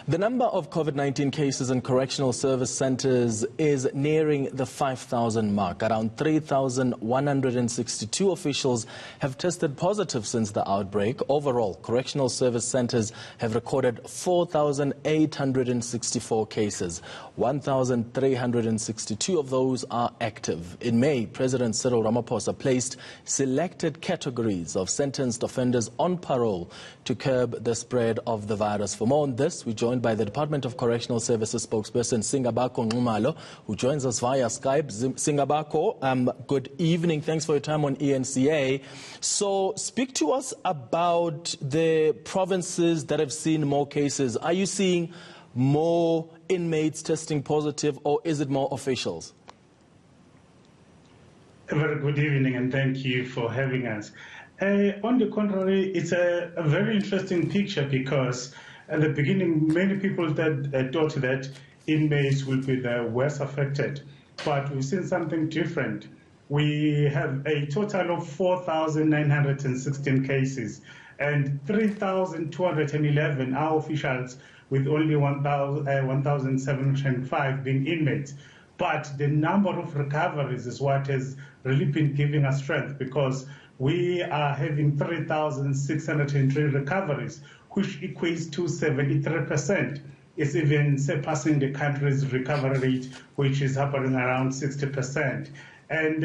The number of COVID-19 cases in correctional service centers is nearing the 5,000 mark. Around 3,162 officials have tested positive since the outbreak. Overall, correctional service centers have recorded 4,864 cases. 1,362 of those are active. In May, President Cyril Ramaphosa placed selected categories of sentenced offenders on parole to curb the spread of the virus. For more on this, we joined by the Department of Correctional Services spokesperson Singabako Ngumalo, who joins us via Skype. Singabako, good evening. Thanks for your time on ENCA. So speak to us about the provinces that have seen more cases. Are you seeing more inmates testing positive, or is it more officials? A very good evening, and thank you for having us. On the contrary, it's a very interesting picture, because at the beginning, many people thought that inmates will be the worst affected, but we've seen something different. We have a total of 4,916 cases, and 3,211 are officials, with only 1,705 being inmates. But the number of recoveries is what has really been giving us strength, because we are having 3,603 recoveries, which equates to 73%. It's even surpassing the country's recovery rate, which is hovering around 60%. And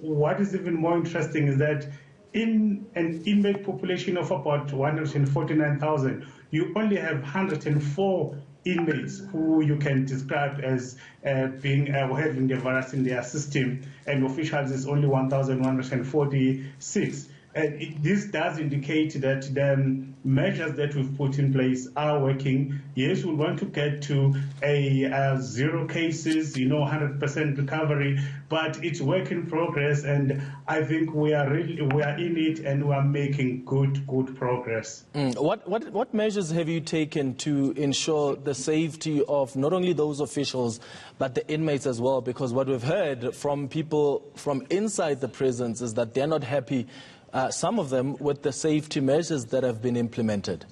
what is even more interesting is that in an inmate population of about 149,000, you only have 104 inmates who you can describe as having the virus in their system, and officials is only 1,146. This does indicate that the measures that we've put in place are working. Yes, we want to get to a 0 cases, 100% recovery, but it's work in progress, and I think we are in it, and we are making good progress. What measures have you taken to ensure the safety of not only those officials but the inmates as well? Because what we've heard from people from inside the prisons is that they're not happy, some of them, with the safety measures that have been implemented.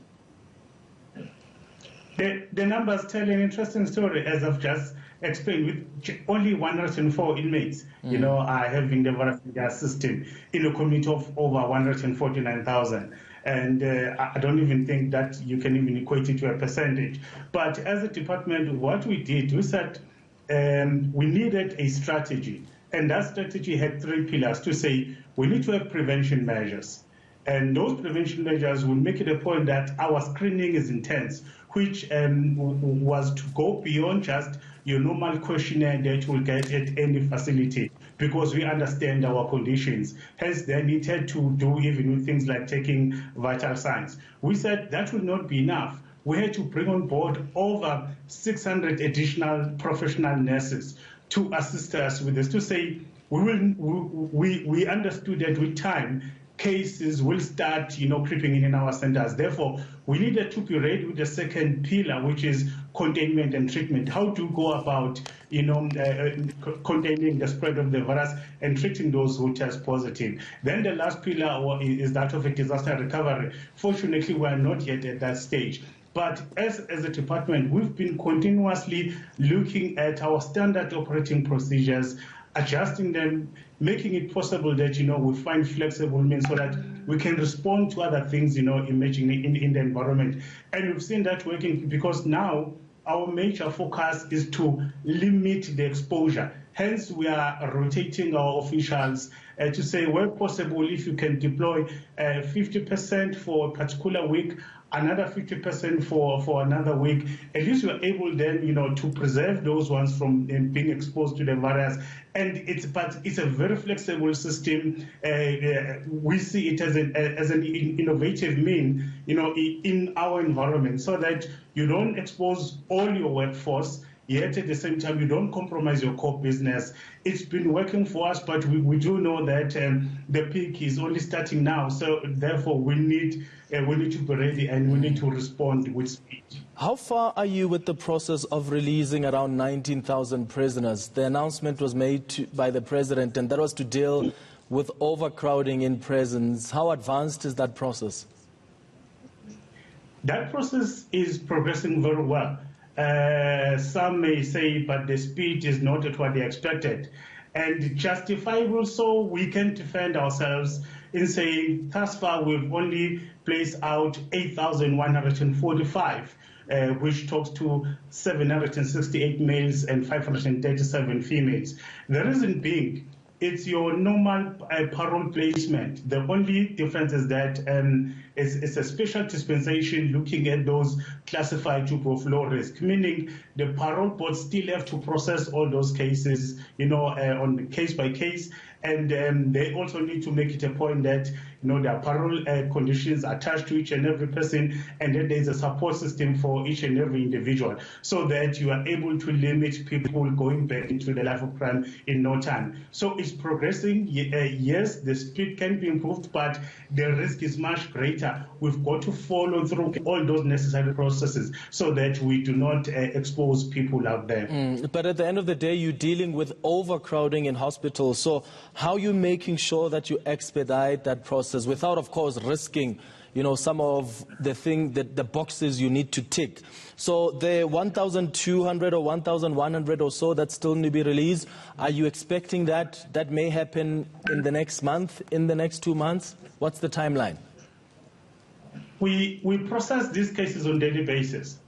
The numbers tell an interesting story, as I've just explained. With only 104 inmates, are having the virus in their system in a community of over 149,000. And I don't even think that you can even equate it to a percentage. But as a department, what we did, we said we needed a strategy. And that strategy had 3 pillars to say we need to have prevention measures. And those prevention measures will make it a point that our screening is intense, which was to go beyond just your normal questionnaire that you will get at any facility, because we understand our conditions. Hence, they needed to do even things like taking vital signs. We said that will not be enough. We had to bring on board over 600 additional professional nurses to assist us with this, to say we understood that with time, cases will start, creeping in our centers. Therefore, we needed to be ready with the second pillar, which is containment and treatment. How to go about, containing the spread of the virus and treating those who test positive. Then the last pillar is that of a disaster recovery. Fortunately, we are not yet at that stage. But as a department, we've been continuously looking at our standard operating procedures, adjusting them, making it possible that, we find flexible means so that we can respond to other things, emerging in the environment. And we've seen that working, because now our major focus is to limit the exposure. Hence, we are rotating our officials to say, where possible, if you can deploy 50% for a particular week, another 50% for another week, at least we are able then, to preserve those ones from being exposed to the virus. And it's a very flexible system. We see it as an innovative mean, in our environment, so that you don't expose all your workforce, yet at the same time you don't compromise your core business. It's been working for us, but we do know that the peak is only starting now. So therefore we need to be ready, and we need to respond with speed. How far are you with the process of releasing around 19,000 prisoners? The announcement was made by the president, and that was to deal with overcrowding in prisons. How advanced is that process? That process is progressing very well. Some may say, but the speed is not at what they expected. And justifiable, so we can defend ourselves in saying, thus far we've only placed out 8,145, which talks to 768 males and 537 females. The reason being, it's your normal parole placement. The only difference is that it's a special dispensation looking at those classified group of low risk, meaning the parole board still have to process all those cases, on the case by case, and they also need to make it a point that their parole conditions are attached to each and every person, and then there's a support system for each and every individual, so that you are able to limit people going back into the life of crime in no time. So it's progressing. Yes, the speed can be improved, but the risk is much greater. We've got to follow through all those necessary processes so that we do not expose people out there. But at the end of the day, you're dealing with overcrowding in hospitals. So how are you making sure that you expedite that process without, of course, risking some of the boxes you need to tick? So the 1,200 or 1,100 or so that still need to be released, are you expecting that may happen in the next month, in the next 2 months? What's the timeline? We process these cases on a daily basis.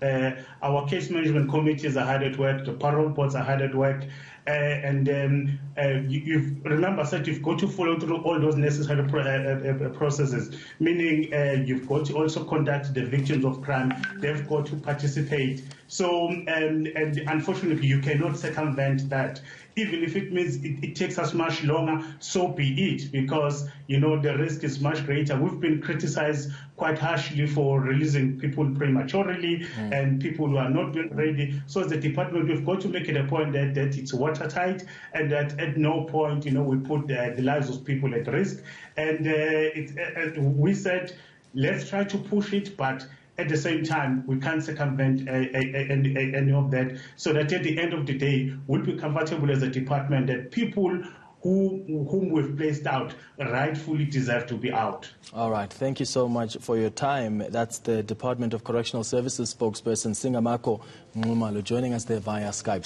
Our case management committees are hard at work, the parole boards are hard at work, you remember that you've got to follow through all those necessary processes, meaning you've got to also contact the victims of crime, they've got to participate. So, and unfortunately, you cannot circumvent that. Even if it means it takes us much longer, so be it, because, the risk is much greater. We've been criticized quite harshly for releasing people prematurely and people who are not being ready. So as the department, we've got to make it a point that it's watertight and that at no point, we put the lives of people at risk. And we said, let's try to push it, but at the same time, we can't circumvent any of that, so that at the end of the day, we'll be comfortable as a department that people whom we've placed out rightfully deserve to be out. All right. Thank you so much for your time. That's the Department of Correctional Services spokesperson, Singamako Nxumalo, joining us there via Skype.